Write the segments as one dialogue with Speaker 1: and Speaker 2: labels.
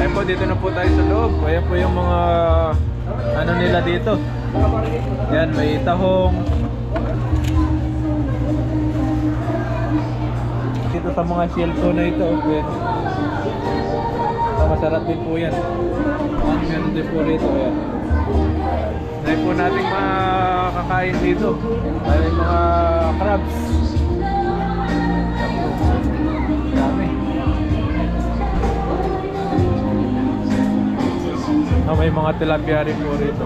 Speaker 1: Ayan po, dito na po tayo sa loob. Ayan po yung mga ano nila dito. Yan, may tahong. Dito sa mga shellto na ito. Ayan. Masarap din po yan. Meron din po rito. Ayan. Dahil po natin makakain dito. Dahil mga crabs. Dami. May mga tilapia rin po rito.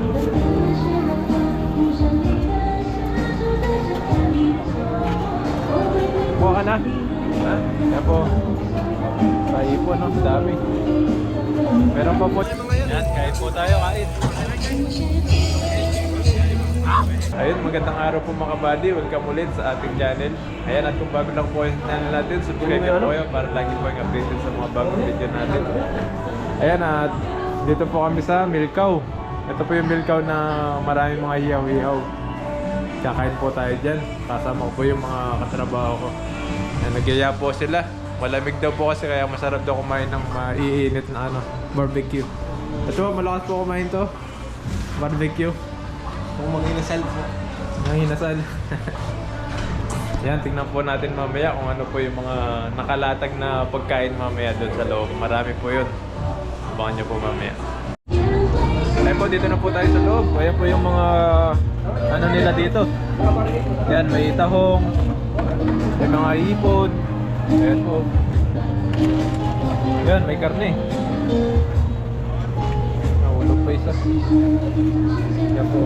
Speaker 1: Kuha ka na? Ha? Kaya po. Kain po, no? Dami. Meron pa po. Yan, kain po tayo, kain. Ayun, magandang araw po mga buddy. Welcome ulit sa ating channel. Ayan, at kung bago lang po yung channel natin, subscribe na po kayo para lagi po yung updated sa mga bagong video natin. Ayan, at dito po kami sa Milkaw. Ito po yung Milkaw na maraming mga hiyaw-hiyaw. Kakain po tayo dyan. Kasama ko po yung mga katrabaho ko. Nagyaya po sila. Malamig daw po kasi kaya masarap daw kumain ng maiinit na barbecue. Ito, malakas po kumain to. Barbecue.
Speaker 2: Kung maghinasal po.
Speaker 1: Maghinasal. Yan, tingnan po natin mamaya kung ano po yung mga nakalatag na pagkain mamaya doon sa loob. Marami po yun. Abangan nyo po mamaya. Ayan po, dito na po tayo sa loob. Ayan po yung mga ano nila dito. Yan, may tahong. May mga ipon. Ayan po. Yan, may karne. Nahulog pa isa. Yan po.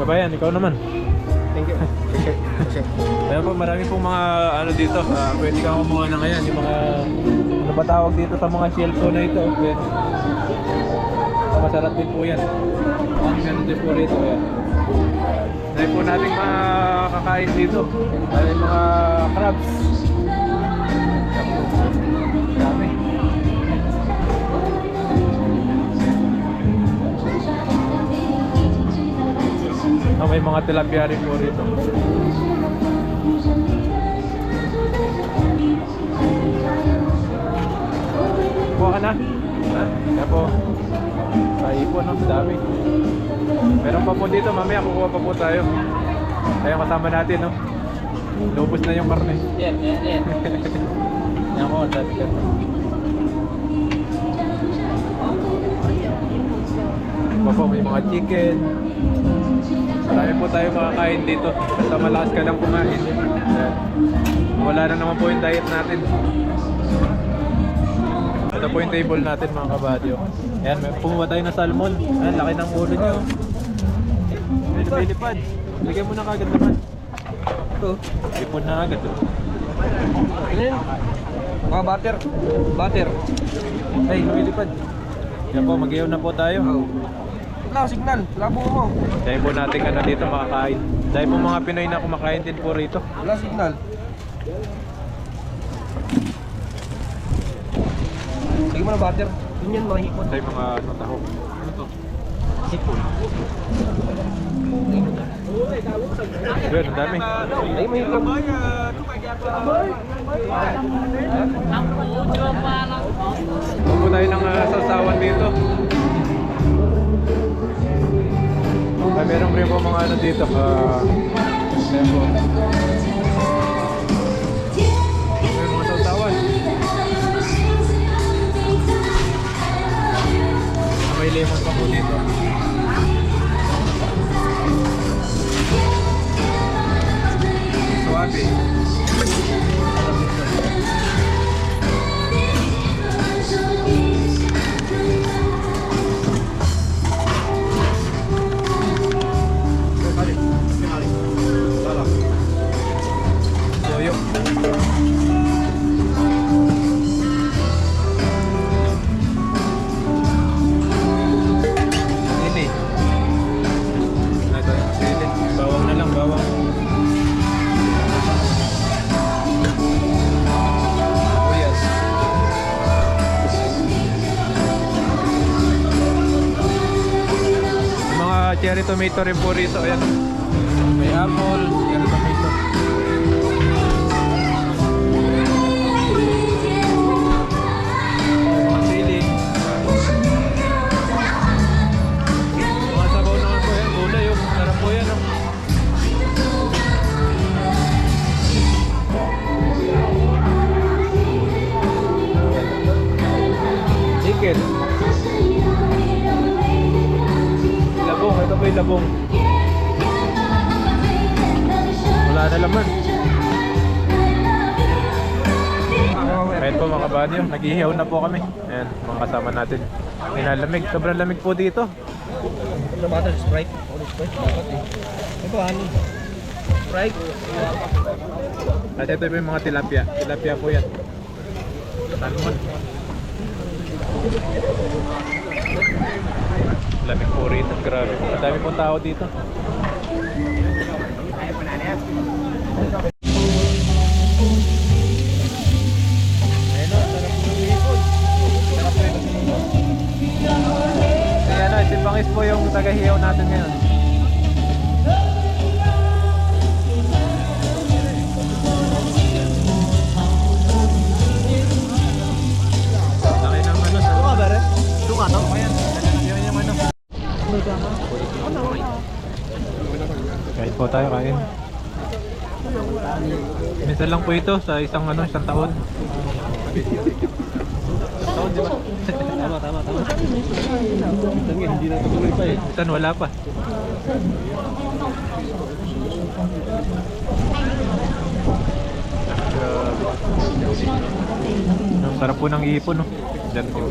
Speaker 1: Kabayan, ikaw naman.
Speaker 2: Thank you.
Speaker 1: Kaya po marami pong mga ano dito, pwede kang kumuha na ngayon yung mga ano ba tawag dito sa mga shellto na ito. Pwede. Masarap din po yan. Meron din po rito. Yan. Dahil po natin makakain dito. Dahil mga crabs. Dami. May mga tilapia rin po rito. Kuha ka na? Kaya po. Kain po, no? Dami. Meron pa po dito. Mamaya kukuha pa po tayo. Kaya kasama natin, no? Lubos na yung karne.
Speaker 2: Yan.
Speaker 1: Yan ko, dati ka. Pa po, may mga chicken. Marami po tayo makakain dito. Basta malakas ka lang kumain. Ayan. Wala na naman po yung diet natin. Ito po yung table natin mga kabadyo. Ayan, may pumuha tayo ng salmon. Ayan, laki ng ulo nyo. May lumilipad. Bigyan mo na kagad naman. Ito, ipon na agad.
Speaker 2: Ano yun? Mga butter.
Speaker 1: Ay, lumilipad. Yan po, mag-iaw na po tayo.
Speaker 2: Wala, signal. Labo mo.
Speaker 1: Dahil po natin dito makakain. Dahil po mga Pinoy na kumakain din po rito.
Speaker 2: Wala, signal. Sige mo na butter. Yun yan, mga hipon.
Speaker 1: Dahil mga taho. Ano to?
Speaker 2: Hipon.
Speaker 1: Yun, ang dami.
Speaker 2: Ay, may hipon.
Speaker 1: Huwag po tayo ng sasawan dito. Ay, meron rin po mga ano dito. Ayan po. May mga sasawan. May lemon pa po dito. Suwabe. Toyo. Sili. Ito, sili. Bawang na lang, bawang. Sibuyas. Mga cherry tomato rin po rito. Ayan. May apple, cherry tomato. may labong. Wala na laman. Ayun po mga kabady, nag-ihiyaw na po kami. Ayan, mga kasama natin. Nilalamig, sobrang lamig po dito.
Speaker 2: Ano ba ito? Sprite? Sprite? Dapat eh. Ito ano? Sprite?
Speaker 1: At ito po yung mga tilapia. Tilapia po yan. Salmon. Lamig po rito, grabe. Madami pong tao dito. Kaya na, si Bangis po yung tagahiyaw natin ngayon. Laki ng ano sa...
Speaker 2: Ano ka ba rin? Suka to?
Speaker 1: Ayan, yun yung ano. Kain po tayo, kain. Minsan lang po ito sa isang ano, isang taon. Taon, di ba?
Speaker 2: Tama. Hindi na tuloy pa eh.
Speaker 1: Minsan wala pa. Grabe. Ang sarap po ng ipon, no? Diyan po.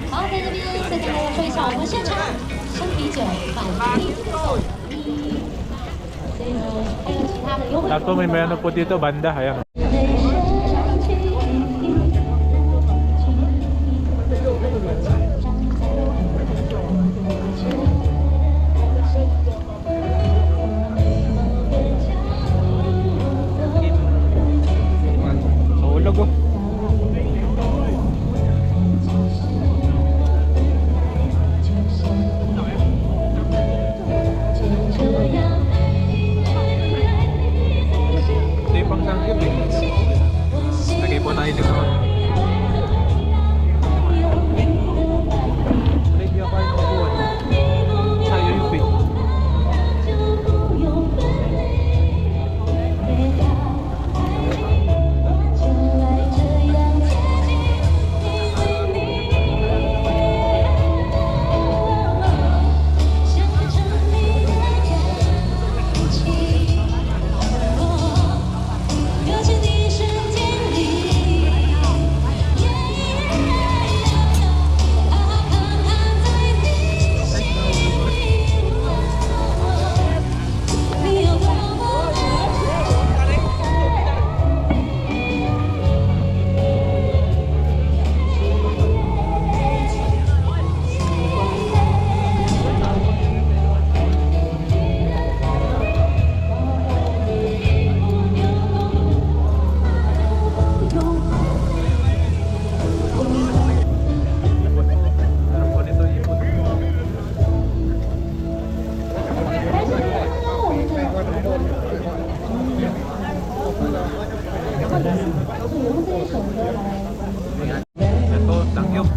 Speaker 3: 好，在这边再跟大家说一下，我们现场生啤酒满瓶送一，所以呢还有其他的优惠。
Speaker 1: Tapos may ano po dito, banda. Ayan. Mahulog oh. Ito yung pang sanggip eh. Lagay po tayo dito. Hindi ako kayo makuha. Tayo yung pig. Sarap po nito ipon. Yan po, sangyup.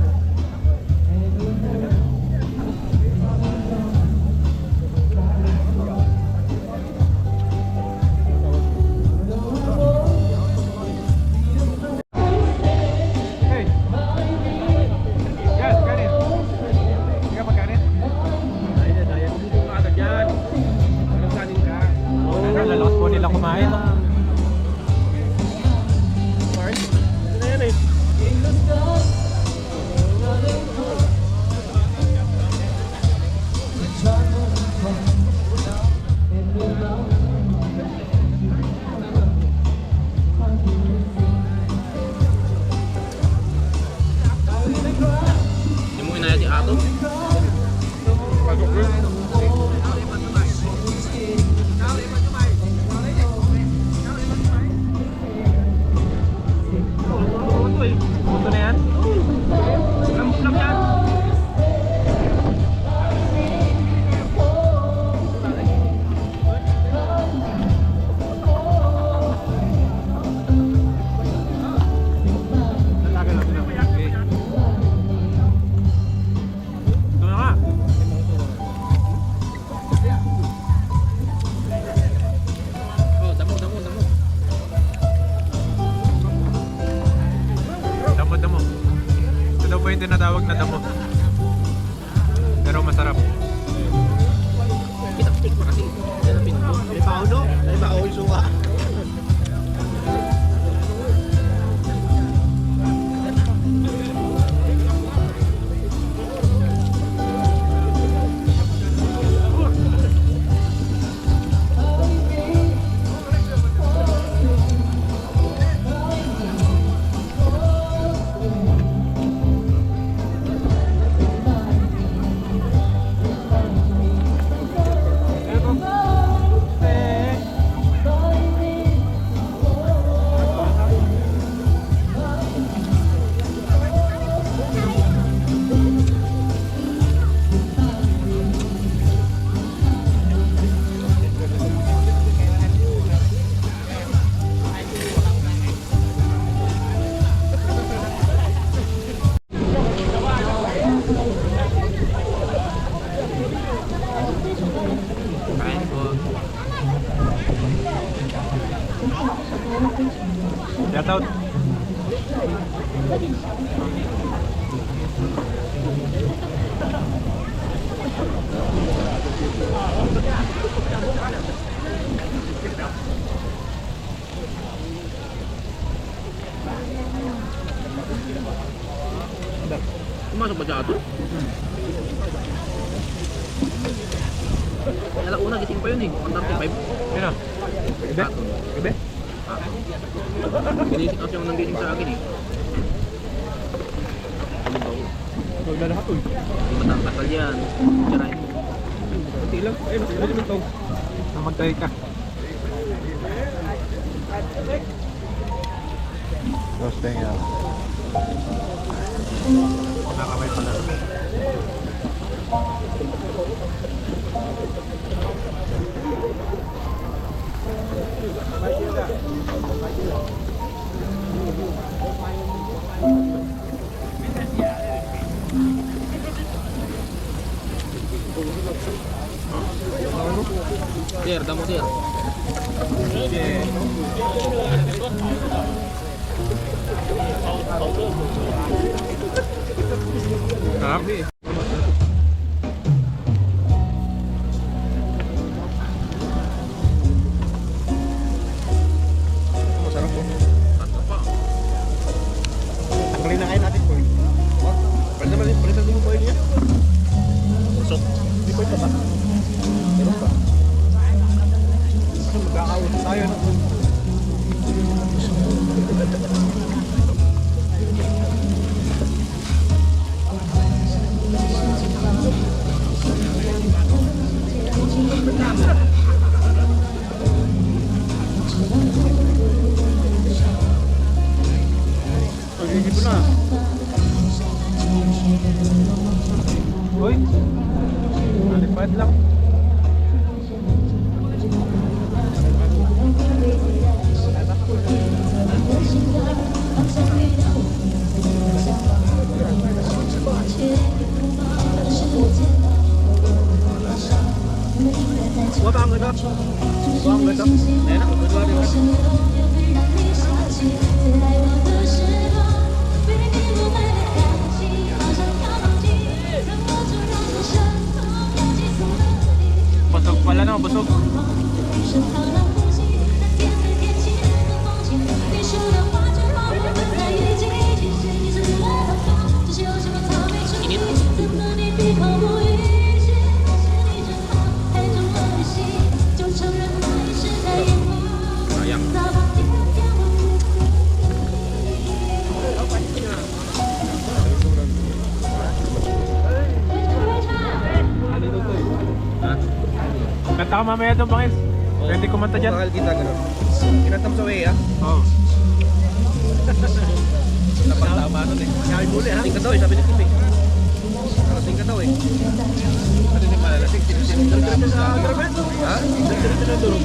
Speaker 1: Hey! Yes, kanin. Hindi ka pagkanin?
Speaker 2: Agad yan. Anong kanin ka?
Speaker 1: Lalakas po nila kumain.
Speaker 2: Ano na yan eh? Hindi mo inaya di ato?
Speaker 1: Puto na yan?
Speaker 2: Lamp yan.
Speaker 1: Lalagan natin ako. Okay. Ito na nga. po yung tinatawag na damo. Pero masarap.
Speaker 2: Kita-tik pa kasi. Yan ang pinto. May bao no? May bao yung suka.
Speaker 4: Kain po.
Speaker 1: Shout out.
Speaker 4: Pumasok ba siya ito? Alauna, gising pa yun eh. 1:35.
Speaker 1: Yun o. Gabi? Gabi?
Speaker 4: Ginising kasi ako nang gising sa akin eh.
Speaker 2: Huwag na lahat.
Speaker 4: Matang-takal yan. Tirahin mo.
Speaker 2: Kunti lang. Ay, mas pwede mo ito.
Speaker 1: Namagtay ka. Tapos tenga. Nakakamay pala.
Speaker 4: Sir, damo sir.
Speaker 1: Sarap.
Speaker 2: Masarap po.
Speaker 4: Tato pa.
Speaker 2: Tanggalin na kayo natin po. Palitan din mo po yun niya.
Speaker 4: Usok.
Speaker 2: Hindi po ito ba? Meron ba? Ano magkakausap tayo na? Pag-igip na.
Speaker 1: Uy! Malipad lang.
Speaker 2: Buat ang ganda. Buat ang ganda. Enak, berdua dia.
Speaker 1: Busog pala no, busog.
Speaker 4: Sayang. Ha?
Speaker 1: Kanta ka mamaya doon, Bangis. Pwede kumanta dyan.
Speaker 2: Bakal kita gano'n. Kinatam sa way ah.
Speaker 1: Oo.
Speaker 2: Napagtama nun eh. Kaya muli ha. Lasing ka daw eh, sabi ni Kim eh. Lasing ka daw eh. Ano yung malalasing? Diretso sa grabe? Ha? Diretso na tulog.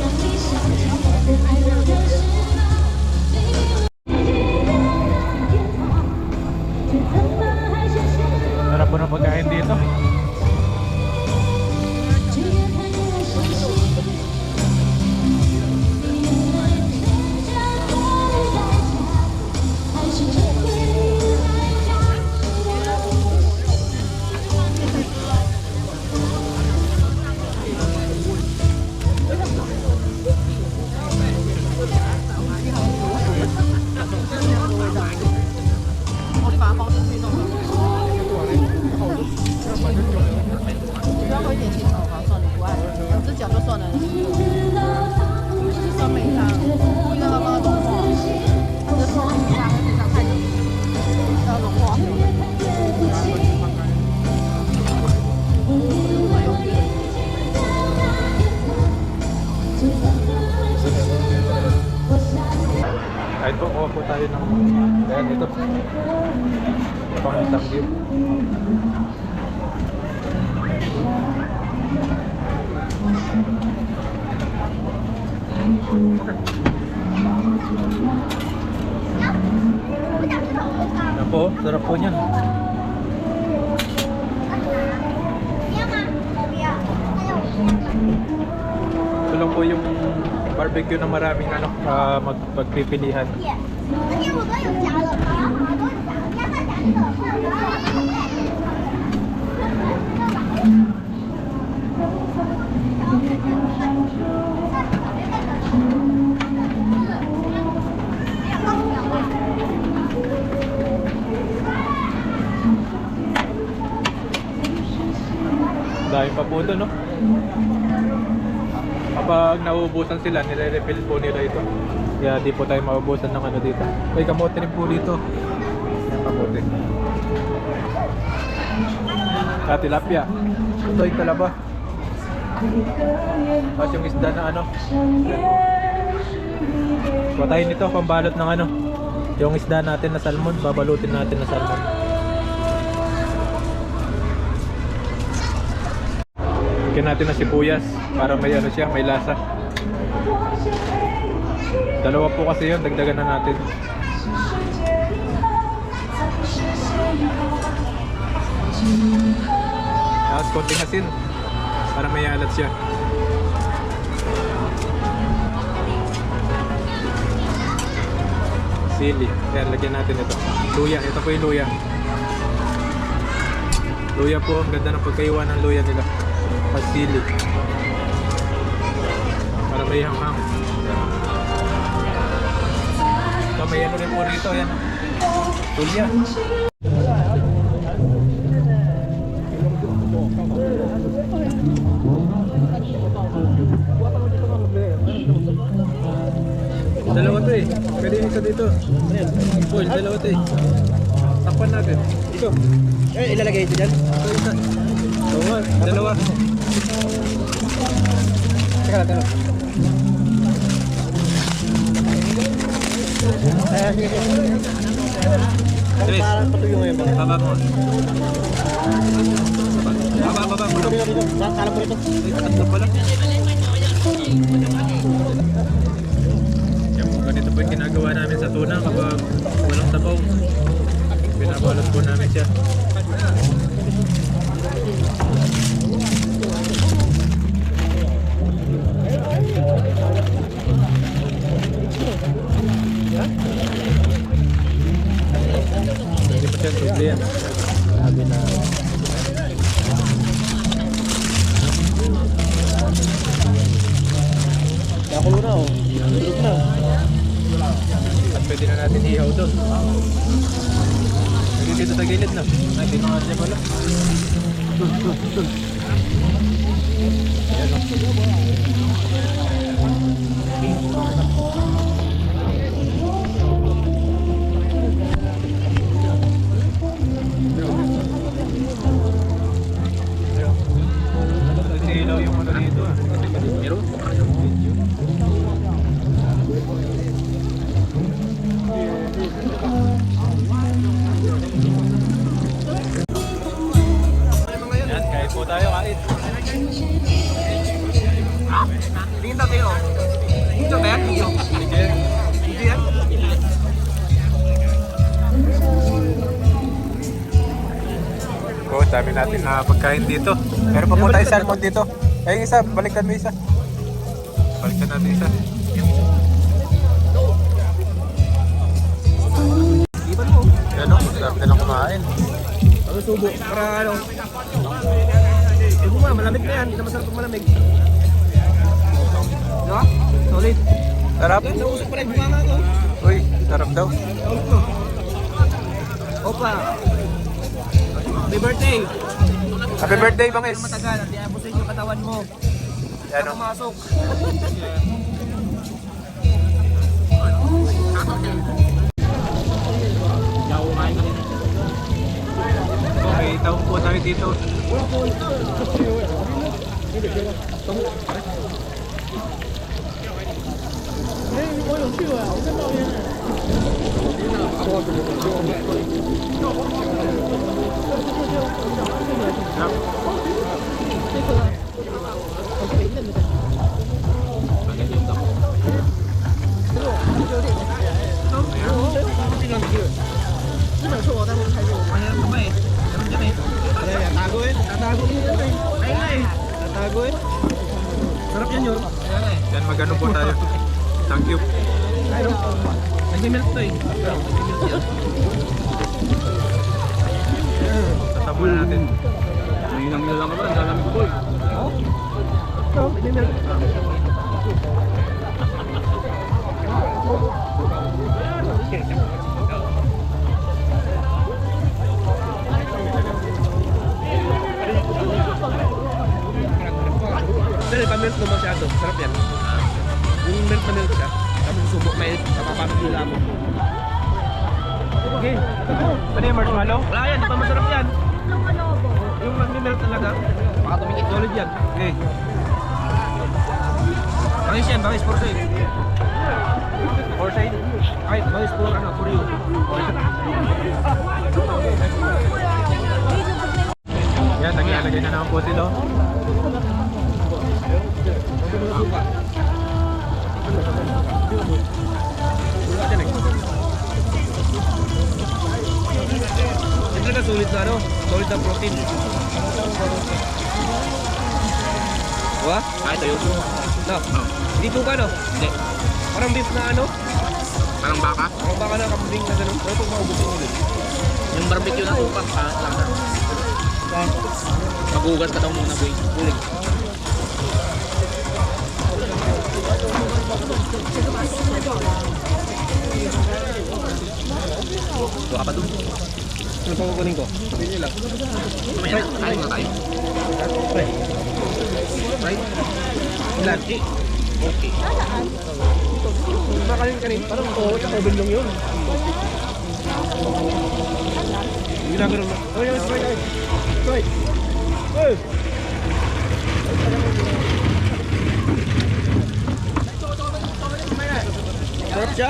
Speaker 1: Sarap po ng pagkain dito. po tayo ng... Ayan, ito. Pang isang view. Yan po, sarap po niyan. Ito lang po yung barbecue na maraming ano, magpipilihan.
Speaker 5: 而且我都有加了，好像好多加，加再加一个。
Speaker 1: Dahil pa po doon, no? Kapag nauubusan sila, nire-refill po nila ito. Kaya di po tayo maubusan ng ano dito. May kamote rin po dito. Yan, kamote. Tilapia. Ito yung talaba. Tapos yung isda na ano. Patayin nito, pambalot ng ano. Yung isda natin na salmon, babalutin natin na salmon. Lagyan natin ng sibuyas para may ano siya, may lasa. Dalawa po kasi yun, dagdagan na natin. Tapos konting asin para may alat siya. Sili. Ayan, lagyan natin ito. Luya. Ito po yung luya. Luya po. Ang ganda ng pagkaiwa ng luya nila. Sili. Para may hanghang. Ito, may ano rin po rito. Ayan. Luya. Dalawa to eh. Pwede yung isa dito. Paul, dalawa to eh. Takpan natin. Ito.
Speaker 2: Eh, ilalagay ito dyan?
Speaker 1: Ito isa. Oo, dalawa.
Speaker 2: Teka lang,
Speaker 1: Chris,
Speaker 2: parang patuyo ngayon ba?
Speaker 1: baba mo. Baba.
Speaker 2: Dito. Kalam mo rito.
Speaker 1: Tatlo pala. Yan po, ganito po yung ginagawa namin sa tuna kapag walang sabaw. Binabalot po namin siya. Hindi pa siya tubli yan. Sabi na
Speaker 2: Nakulo na oh. Tulog na.
Speaker 1: at pwede na natin ihaw doon. Pwede dito sa gilid na. Ay, tinangat niya pala. Ayan o. Ilaw yung ano dito ah. Meron? Yan, kahit po tayo kahit.
Speaker 2: Tingin daw tayo. Ito ba yan? Ito. Ito yan?
Speaker 1: Oh, dami natin na pagkain dito. Pero pa po tayo salmon dito. Ay, isa, balikan mo isa. Balikan natin isa.
Speaker 2: Iban mo.
Speaker 1: Yan o, sarap nilang kumain.
Speaker 2: Ano subo? Para ano? Subo mo, malamig na yan. Hindi na masarap pag malamig. Diba? Solid.
Speaker 1: Sarap.
Speaker 2: Yan, nausok pa rin bumanga ko.
Speaker 1: Uy, sarap daw.
Speaker 2: Opa. Happy birthday.
Speaker 1: Happy birthday, Bangis.
Speaker 2: Matagal, hindi abusin yung katawan mo.
Speaker 1: Yan o.
Speaker 2: Pumasok.
Speaker 1: Okay, taong po tayo dito.
Speaker 2: Sarap yan yun.
Speaker 1: Yan, magano po tayo. Thank you.
Speaker 2: Nag-milk to eh.
Speaker 1: Tatabo na natin.
Speaker 4: Ninang nilang ka ba? Ang dalamig ko boy.
Speaker 2: Dahil pa-milk na masyado. Sarap yan. Yung milk na milk siya. Tapos susubok na yun. Napapapila mo. Okay.
Speaker 1: Ano yung marshmallow?
Speaker 2: Wala yan. Di pa masarap yan. Yung nag-milk talaga. Baka tumikit. Solid yan.
Speaker 1: Okay.
Speaker 2: Bangis yan. Bangis for sale. For sale? Ay, bangis for ano? For you.
Speaker 1: Yan, naglalagay na naman po sila.
Speaker 2: Siyempre ka sulit na ano? Solid na protein. Diba?
Speaker 4: Ah, ito yun.
Speaker 2: No. Dito ka no?
Speaker 4: Hindi.
Speaker 2: Parang beef na ano?
Speaker 4: Parang baka.
Speaker 2: Parang baka na kambing na gano'n. Pero pag maubusin ulit.
Speaker 4: Yung barbecue na tupak. Pangat lang na. Magugas ka daw muna boy. Uling. Buka pa doon.
Speaker 2: Ano pa kukunin ko? Pili lang.
Speaker 4: Mamaya na. Kain na tayo.
Speaker 2: Right. Right? Ilan?
Speaker 4: Okay.
Speaker 2: Makanin. Parang oven lang yun. Ginagano na. Oh, yan. Right. Right. Hey! Sarap siya?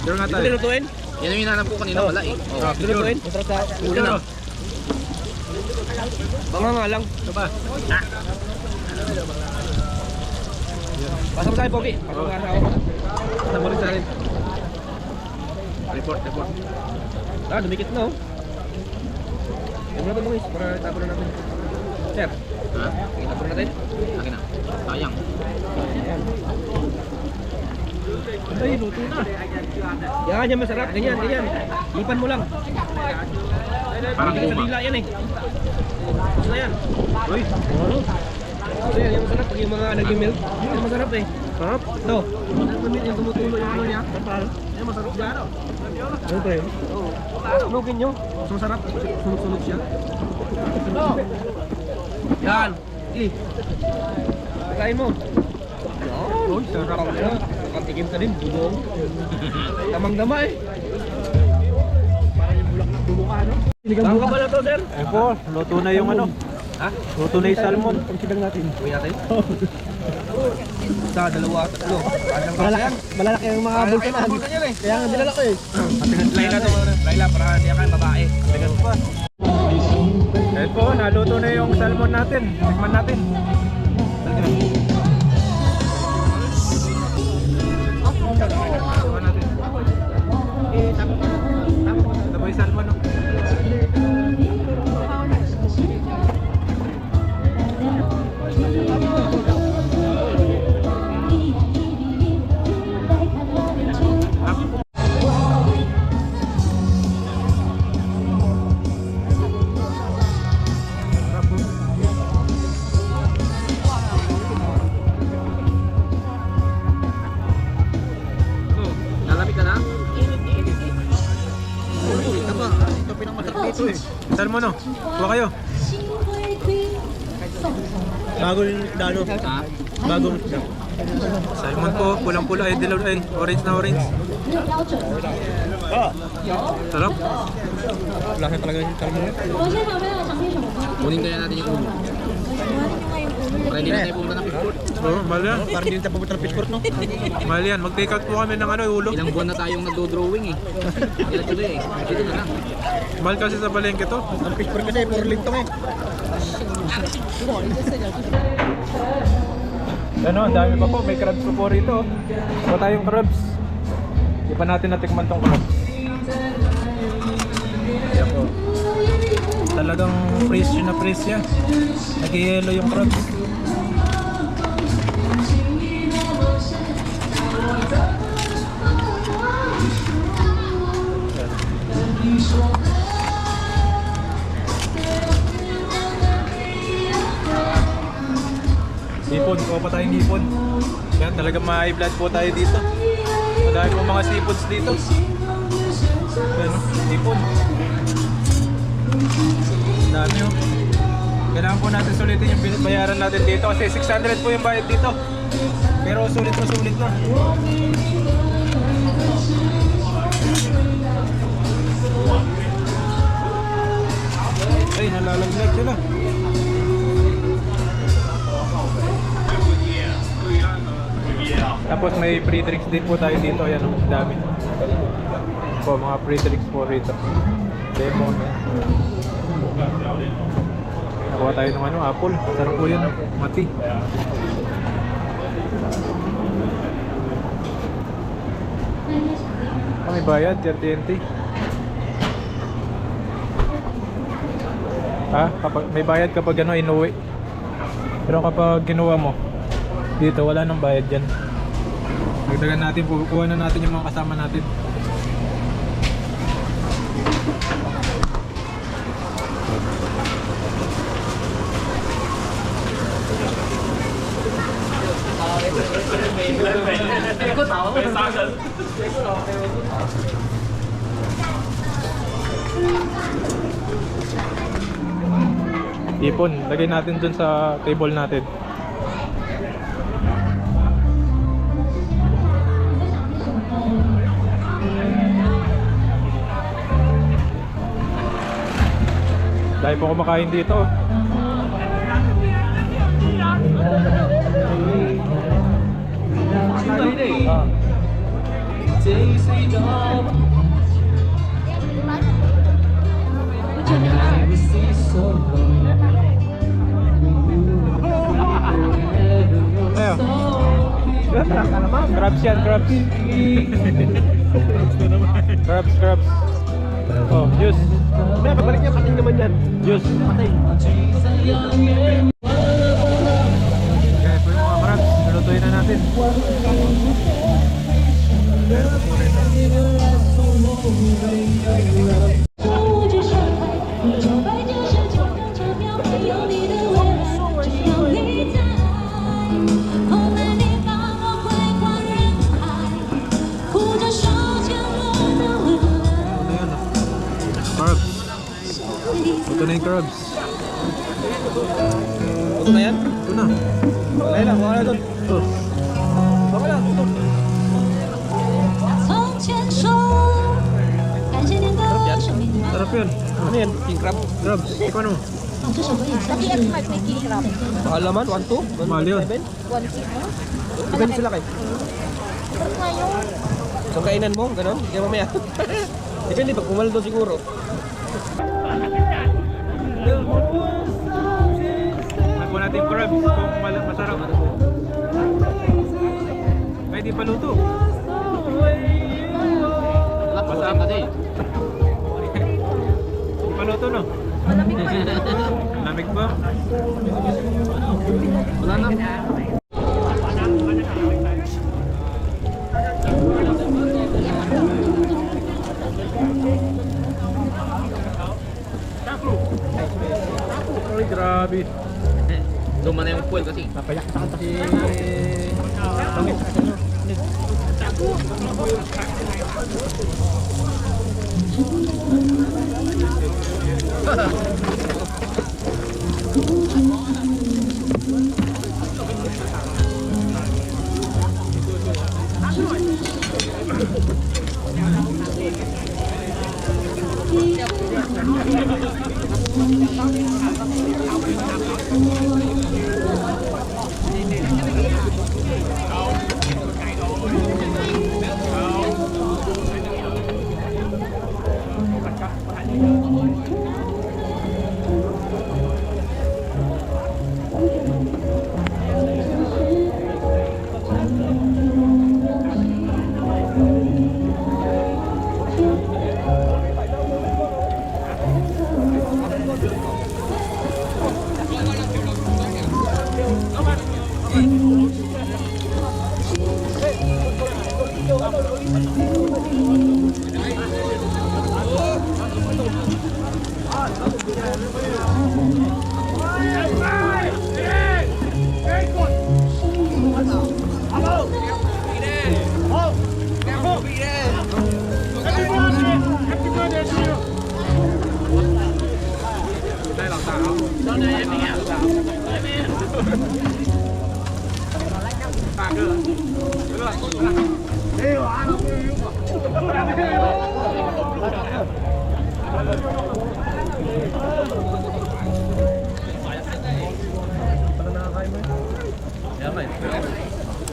Speaker 1: Sure nga
Speaker 2: Ito
Speaker 1: tayo.
Speaker 2: nilutuin?
Speaker 4: Yan yung hinanap ko kanina. Wala eh. Oh.
Speaker 2: Nilutuin? Masarap sa ulo na. Banga nga lang.
Speaker 1: Ito ba?
Speaker 2: Pasok tayo, Pogi. Pasok nga sa ako. Pasok mo rin sa akin.
Speaker 4: Report.
Speaker 2: Ah, dumikit na oh. Yan mo na ito, Bungis. Para tapon na natin. Sir,
Speaker 4: Ha?
Speaker 2: tapon natin.
Speaker 4: Akin na. Sayang.
Speaker 2: Ay, luto na. Yan masarap. Ganyan. Ipan mo lang.
Speaker 4: Parang
Speaker 2: Hindi ka sa
Speaker 4: guma.
Speaker 2: dila yan eh. Gusto na yan. Uy. So yan, yung masarap. Pag yung mga nag-milk, yung masarap eh. Sarap. Ito. Yung tumutulo yung ano niya. Kapal. Yan, masarap yan. Ano ito yun? Sunugin nyo. Mas masarap. Sunog siya. Yan. Kain mo. Yan. Uy, sarap na. Nakatikim ka din. Dugong. Tamang-dama eh. Parang yung bulak ng dugong ano. Saan ka pala to, sir?
Speaker 1: Eh po, luto na yung ano.
Speaker 2: Ha?
Speaker 1: Luto na yung salmon.
Speaker 2: Pagsigang natin. Uwi natin? Isa, dalawa, tatlo. Malalaki, malalaki ang mga bulkan na. Kaya nga dinala ko eh. Layla to. Layla, para hindi ka babae. Tigas pa.
Speaker 1: Eh po, naluto na yung salmon natin. Tikman natin. Tikman natin. Ito po yung salmon, no?
Speaker 4: Nalamig ka na?
Speaker 1: Salmon, no? Kuha kayo.
Speaker 2: Bago yung dano.
Speaker 4: Ha?
Speaker 2: Bagong
Speaker 1: Salmon po, pulang-pula. Ay, dilaw, ay, orange na orange. Sarap.
Speaker 2: laki talaga yung salmon.
Speaker 3: 我现场没有尝试什么吗？
Speaker 4: Kunin kaya natin yung ulo. Para hindi na tayo pumunta ng Pittsburgh.
Speaker 1: Oo, mahal yan.
Speaker 2: Parang hindi tayo pupunta ng Pittsburgh, no?
Speaker 1: Mahal yan. Mag-take out po kami ng ano, ulo.
Speaker 4: Ilang buwan na tayong nagdo-drawing eh. Ilan tuloy eh. Dito na lang.
Speaker 1: Mahal kasi sa palengke to.
Speaker 2: Ang Pittsburgh kasi, puro lintong eh.
Speaker 1: Ano, ang dami pa po. May crabs po rito. Ito tayong crabs. Di pa natin natikman tong crabs. Yan po. Talagang fresh na fresh yan. Nag-yellow yung crabs. Sipon, kuha pa tayong hipon. Yan, talagang ma-high blood po tayo dito. Madami po mga seafoods dito. Yan, hipon. Dami oh. Kailangan po natin sulitin yung bayaran natin dito kasi 600 po yung bayad dito. Pero sulit na sulit na. Ay, nalalaglag sila. Tapos may free drinks din po tayo dito. Ayan o, dami. Po, mga free drinks po rito. Lemon. Nakuha tayo ng ano, apple. Sarap po yan, mati. May bayad, TNT. Kapag may bayad kapag ano, inuwi. Pero kapag ginawa mo, dito wala nang bayad dyan. Dagdagan natin, kukuha na natin yung mga kasama natin. Ipon, lagay natin dun sa table natin. Dahil po kumakain dito. Ayo. Crabs yan, crabs. Crabs. Oh, juice.
Speaker 2: May pabalik niya, pating naman yan.
Speaker 1: Juice.
Speaker 2: Patay.
Speaker 1: Kaya po yung mga crabs, lulutuin na natin. Crabs. Ito na yung crabs.
Speaker 2: Ito na yan?
Speaker 1: Ito na.
Speaker 2: Wala lang, wala na doon.
Speaker 1: Oh.
Speaker 2: Baka lang, ito.
Speaker 3: 从前说，感谢您的生命。
Speaker 1: Sarap yan.
Speaker 2: Ano yan? King crab?
Speaker 1: Crabs. Ikaw ano?
Speaker 3: 这首歌也算是
Speaker 2: Mahal naman, 1-2?
Speaker 1: Mahal yun.
Speaker 2: Depende sila kayo. Isang kainan mo, gano'n? Kaya mamaya. Depende pag kumal doon siguro.
Speaker 1: Nagpo natin yung crabs kung masarap. Ay, di pa luto.
Speaker 4: Wala, pusin ka din.
Speaker 1: Di pa luto, no? Lamig ba?
Speaker 4: Wala na.
Speaker 1: Ay, grabe.
Speaker 4: Luma na yung fuel kasi.
Speaker 2: Napayak sa kanta si...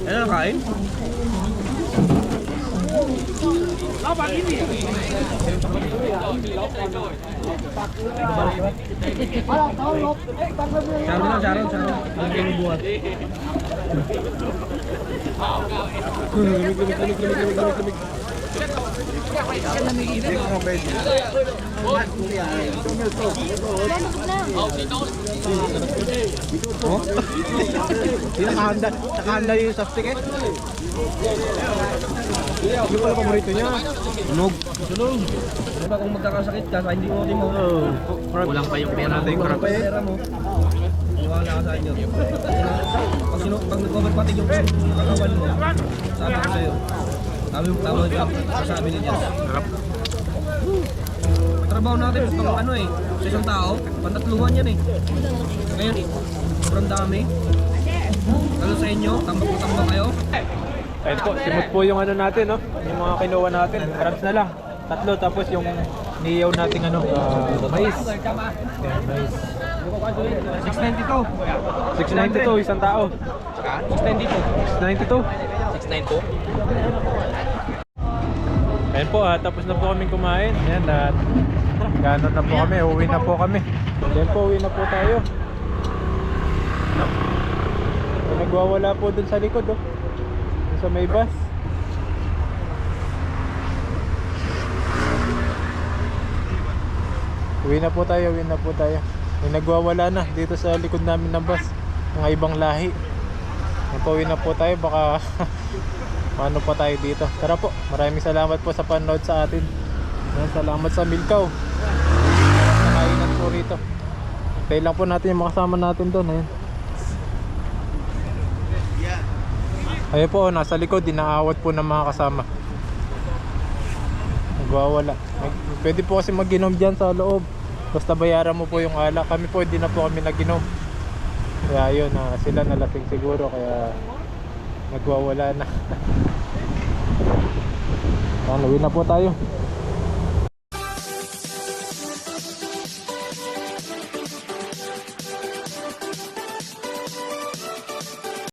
Speaker 2: Ano nakain? Sharon. Lagi mo buhat. Lamig. Oh? Nakahanda yung sastik eh. Yung pala paborito niya. Sunog. Diba kung magkakasakit ka, sa hindi mo mo.
Speaker 4: Kulang pa yung pera.
Speaker 2: Kulang pa yung pera mo. Iwala ka sa inyo. Pag nag-overpatig yung katawan mo, sabi ko sa'yo. Tawag ka, sabi niya. Trabaho natin, pang ano eh, sa isang tao, pantatluhan yan eh. Ngayon, sobrang dami. Lalo sa inyo, tambak kayo.
Speaker 1: Ayun po, simot po yung ano natin, no? Yung mga kinuha natin. Crabs na lang. 3, tapos yung niyaw nating ano, mais. Yan, mais.
Speaker 2: 692.
Speaker 1: 692, isang tao.
Speaker 2: 692.
Speaker 1: 692? 692? Ayun po, tapos na po kaming kumain. Ayan, at gano'n na po kami. Uwi na po kami. Ayan po, uwi na po tayo. Nagwawala po dun sa likod, oh. Dun sa may bus. Uwi na po tayo. May nagwawala na dito sa likod namin ng bus. Mga ibang lahi. Napauwi na po tayo, baka ano pa tayo dito. Tara po, maraming salamat po sa panood sa atin. Salamat sa Milkaw. Nakainan po rito. Tayo lang po natin yung makasama natin doon. Ayun po, nasa likod, dinaawat po ng mga kasama. Nagwawala. Pwede po kasi mag-inom dyan sa loob. Basta bayaran mo po yung alak. Kami po, hindi na po kami nag-inom. Kaya yun, sila nalasing siguro. Kaya nagwawala na. Uwi na po tayo.